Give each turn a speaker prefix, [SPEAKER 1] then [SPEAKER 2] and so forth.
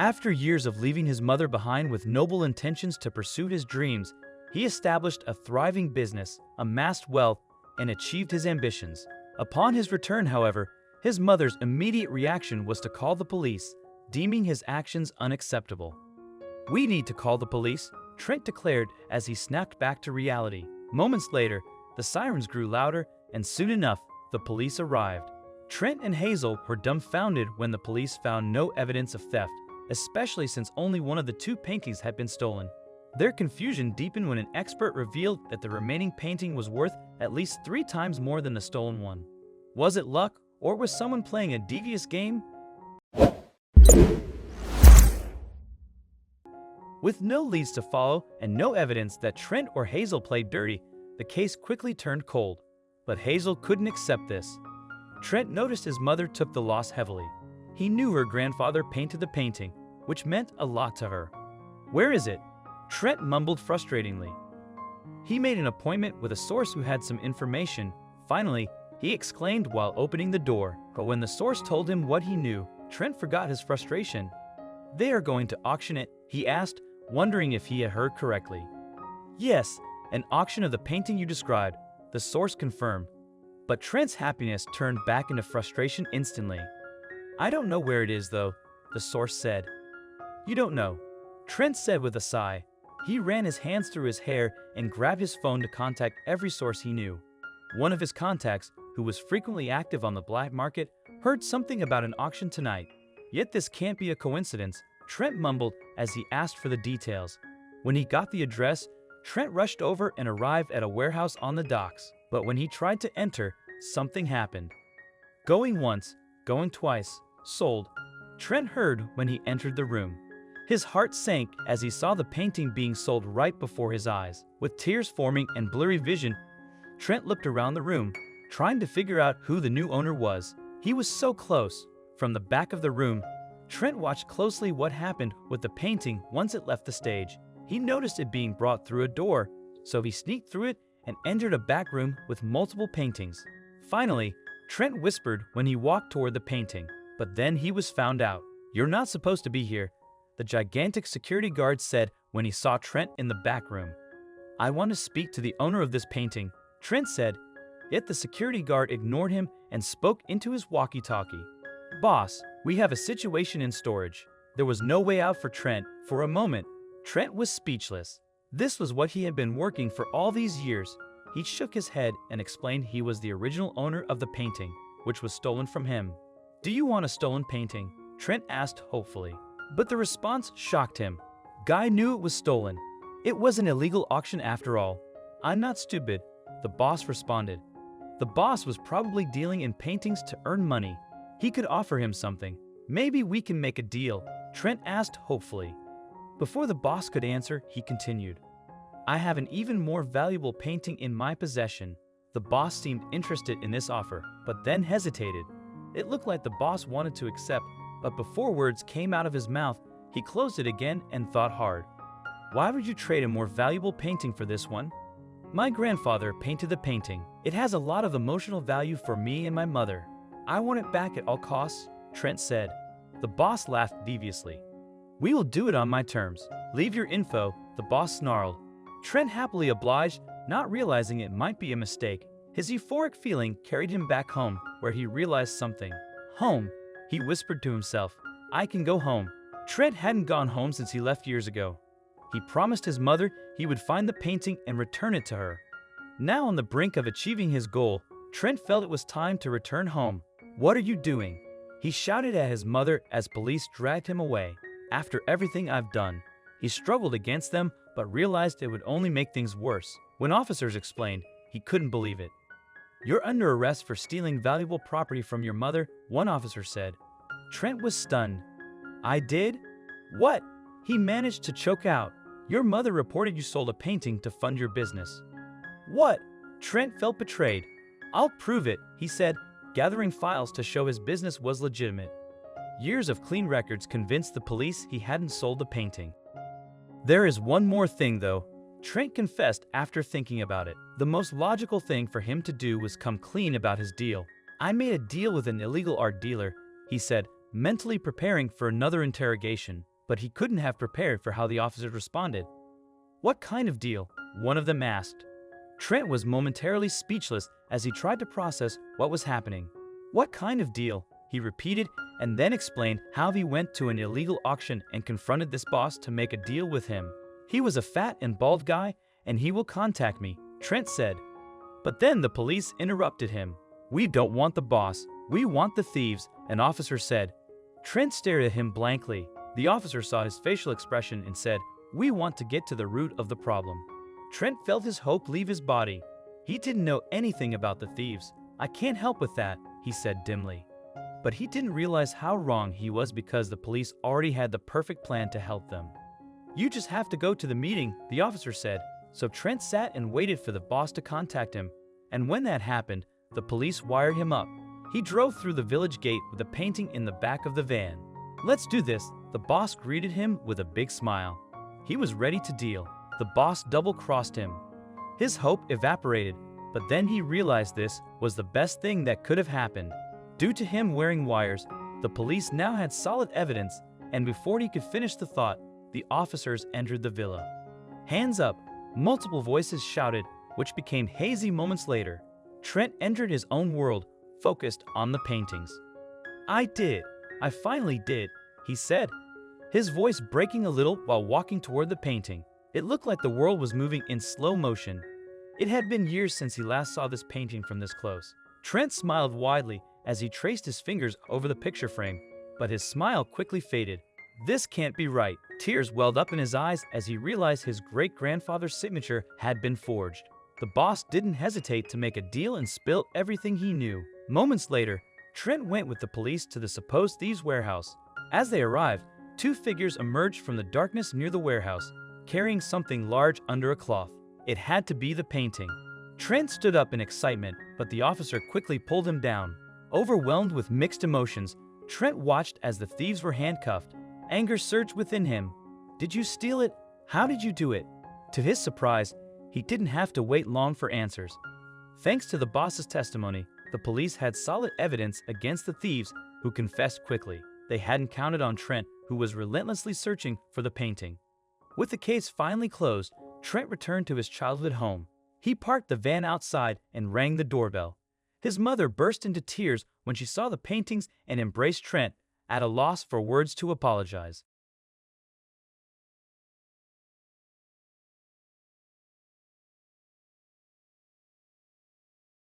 [SPEAKER 1] After years of leaving his mother behind with noble intentions to pursue his dreams, he established a thriving business, amassed wealth, and achieved his ambitions. Upon his return, however, his mother's immediate reaction was to call the police, deeming his actions unacceptable. "We need to call the police," Trent declared as he snapped back to reality. Moments later, the sirens grew louder, and soon enough, the police arrived. Trent and Hazel were dumbfounded when the police found no evidence of theft, especially since only one of the two paintings had been stolen. Their confusion deepened when an expert revealed that the remaining painting was worth at least 3 times more than the stolen one. Was it luck, or was someone playing a devious game? With no leads to follow and no evidence that Trent or Hazel played dirty, the case quickly turned cold. But Hazel couldn't accept this. Trent noticed his mother took the loss heavily. He knew her grandfather painted the painting, which meant a lot to her. "Where is it?" Trent mumbled frustratingly. He made an appointment with a source who had some information. Finally, he exclaimed while opening the door. But when the source told him what he knew, Trent forgot his frustration. "They are going to auction it?" he asked, wondering if he had heard correctly. "Yes, an auction of the painting you described," the source confirmed. But Trent's happiness turned back into frustration instantly. "I don't know where it is, though," the source said. "You don't know," Trent said with a sigh. He ran his hands through his hair and grabbed his phone to contact every source he knew. One of his contacts, who was frequently active on the black market, heard something about an auction tonight. "Yet this can't be a coincidence," Trent mumbled as he asked for the details. When he got the address, Trent rushed over and arrived at a warehouse on the docks. But when he tried to enter, something happened. "Going once, going twice, sold," Trent heard when he entered the room. His heart sank as he saw the painting being sold right before his eyes. With tears forming and blurry vision, Trent looked around the room, trying to figure out who the new owner was. He was so close. From the back of the room, Trent watched closely what happened with the painting once it left the stage. He noticed it being brought through a door, so he sneaked through it and entered a back room with multiple paintings. Finally, Trent whispered when he walked toward the painting. But then he was found out. "You're not supposed to be here," the gigantic security guard said when he saw Trent in the back room. "I want to speak to the owner of this painting," Trent said. Yet the security guard ignored him and spoke into his walkie-talkie. "Boss, we have a situation in storage." There was no way out for Trent. For a moment, Trent was speechless. This was what he had been working for all these years. He shook his head and explained he was the original owner of the painting, which was stolen from him. "Do you want a stolen painting?" Trent asked hopefully. But the response shocked him. Guy knew it was stolen. "It was an illegal auction after all." "I'm not stupid," the boss responded. The boss was probably dealing in paintings to earn money. He could offer him something. "Maybe we can make a deal," Trent asked hopefully. Before the boss could answer, he continued. "I have an even more valuable painting in my possession." The boss seemed interested in this offer, but then hesitated. It looked like the boss wanted to accept, but before words came out of his mouth, he closed it again and thought hard. "Why would you trade a more valuable painting for this one?" "My grandfather painted the painting. It has a lot of emotional value for me and my mother. I want it back at all costs," Trent said. The boss laughed deviously. "We will do it on my terms. Leave your info," the boss snarled. Trent happily obliged, not realizing it might be a mistake. His euphoric feeling carried him back home, where he realized something. "Home," he whispered to himself. "I can go home." Trent hadn't gone home since he left years ago. He promised his mother he would find the painting and return it to her. Now on the brink of achieving his goal, Trent felt it was time to return home. "What are you doing?" he shouted at his mother as police dragged him away. "After everything I've done." He struggled against them, but realized it would only make things worse. When officers explained, he couldn't believe it. "You're under arrest for stealing valuable property from your mother," one officer said. Trent was stunned. "I did? What?" he managed to choke out. "Your mother reported you sold a painting to fund your business." "What?" Trent felt betrayed. "I'll prove it," he said, gathering files to show his business was legitimate. Years of clean records convinced the police he hadn't sold the painting. "There is one more thing, though," Trent confessed after thinking about it. The most logical thing for him to do was come clean about his deal. "I made a deal with an illegal art dealer," he said, mentally preparing for another interrogation. but he couldn't have prepared for how the officers responded. "What kind of deal?" one of them asked. Trent was momentarily speechless as he tried to process what was happening. "What kind of deal?" he repeated, and then explained how he went to an illegal auction and confronted this boss to make a deal with him. "He was a fat and bald guy, and he will contact me," Trent said. But then the police interrupted him. "We don't want the boss, we want the thieves," an officer said. Trent stared at him blankly. The officer saw his facial expression and said, "We want to get to the root of the problem." Trent felt his hope leave his body. He didn't know anything about the thieves. "I can't help with that," he said dimly. But he didn't realize how wrong he was because the police already had the perfect plan to help them. "You just have to go to the meeting," the officer said. So Trent sat and waited for the boss to contact him. And when that happened, the police wired him up. He drove through the village gate with a painting in the back of the van. "Let's do this," the boss greeted him with a big smile. He was ready to deal. The boss double-crossed him. His hope evaporated, but then he realized this was the best thing that could have happened. Due to him wearing wires, the police now had solid evidence, and before he could finish the thought, the officers entered the villa. "Hands up!" multiple voices shouted, which became hazy moments later. Trent entered his own world, focused on the paintings. "I did. I finally did," he said, his voice breaking a little while walking toward the painting. It looked like the world was moving in slow motion. It had been years since he last saw this painting from this close. Trent smiled widely as he traced his fingers over the picture frame, but his smile quickly faded. This can't be right. Tears welled up in his eyes as he realized his great-grandfather's signature had been forged. The boss didn't hesitate to make a deal and spill everything he knew. Moments later, Trent went with the police to the supposed thieves' warehouse. As they arrived, two figures emerged from the darkness near the warehouse, carrying something large under a cloth. It had to be the painting. Trent stood up in excitement, but the officer quickly pulled him down. Overwhelmed with mixed emotions, Trent watched as the thieves were handcuffed. Anger surged within him. "Did you steal it? How did you do it?" To his surprise, he didn't have to wait long for answers. Thanks to the boss's testimony, the police had solid evidence against the thieves, who confessed quickly. They hadn't counted on Trent, who was relentlessly searching for the painting. With the case finally closed, Trent returned to his childhood home. He parked the van outside and rang the doorbell. His mother burst into tears when she saw the paintings and embraced Trent, at a loss for words to apologize.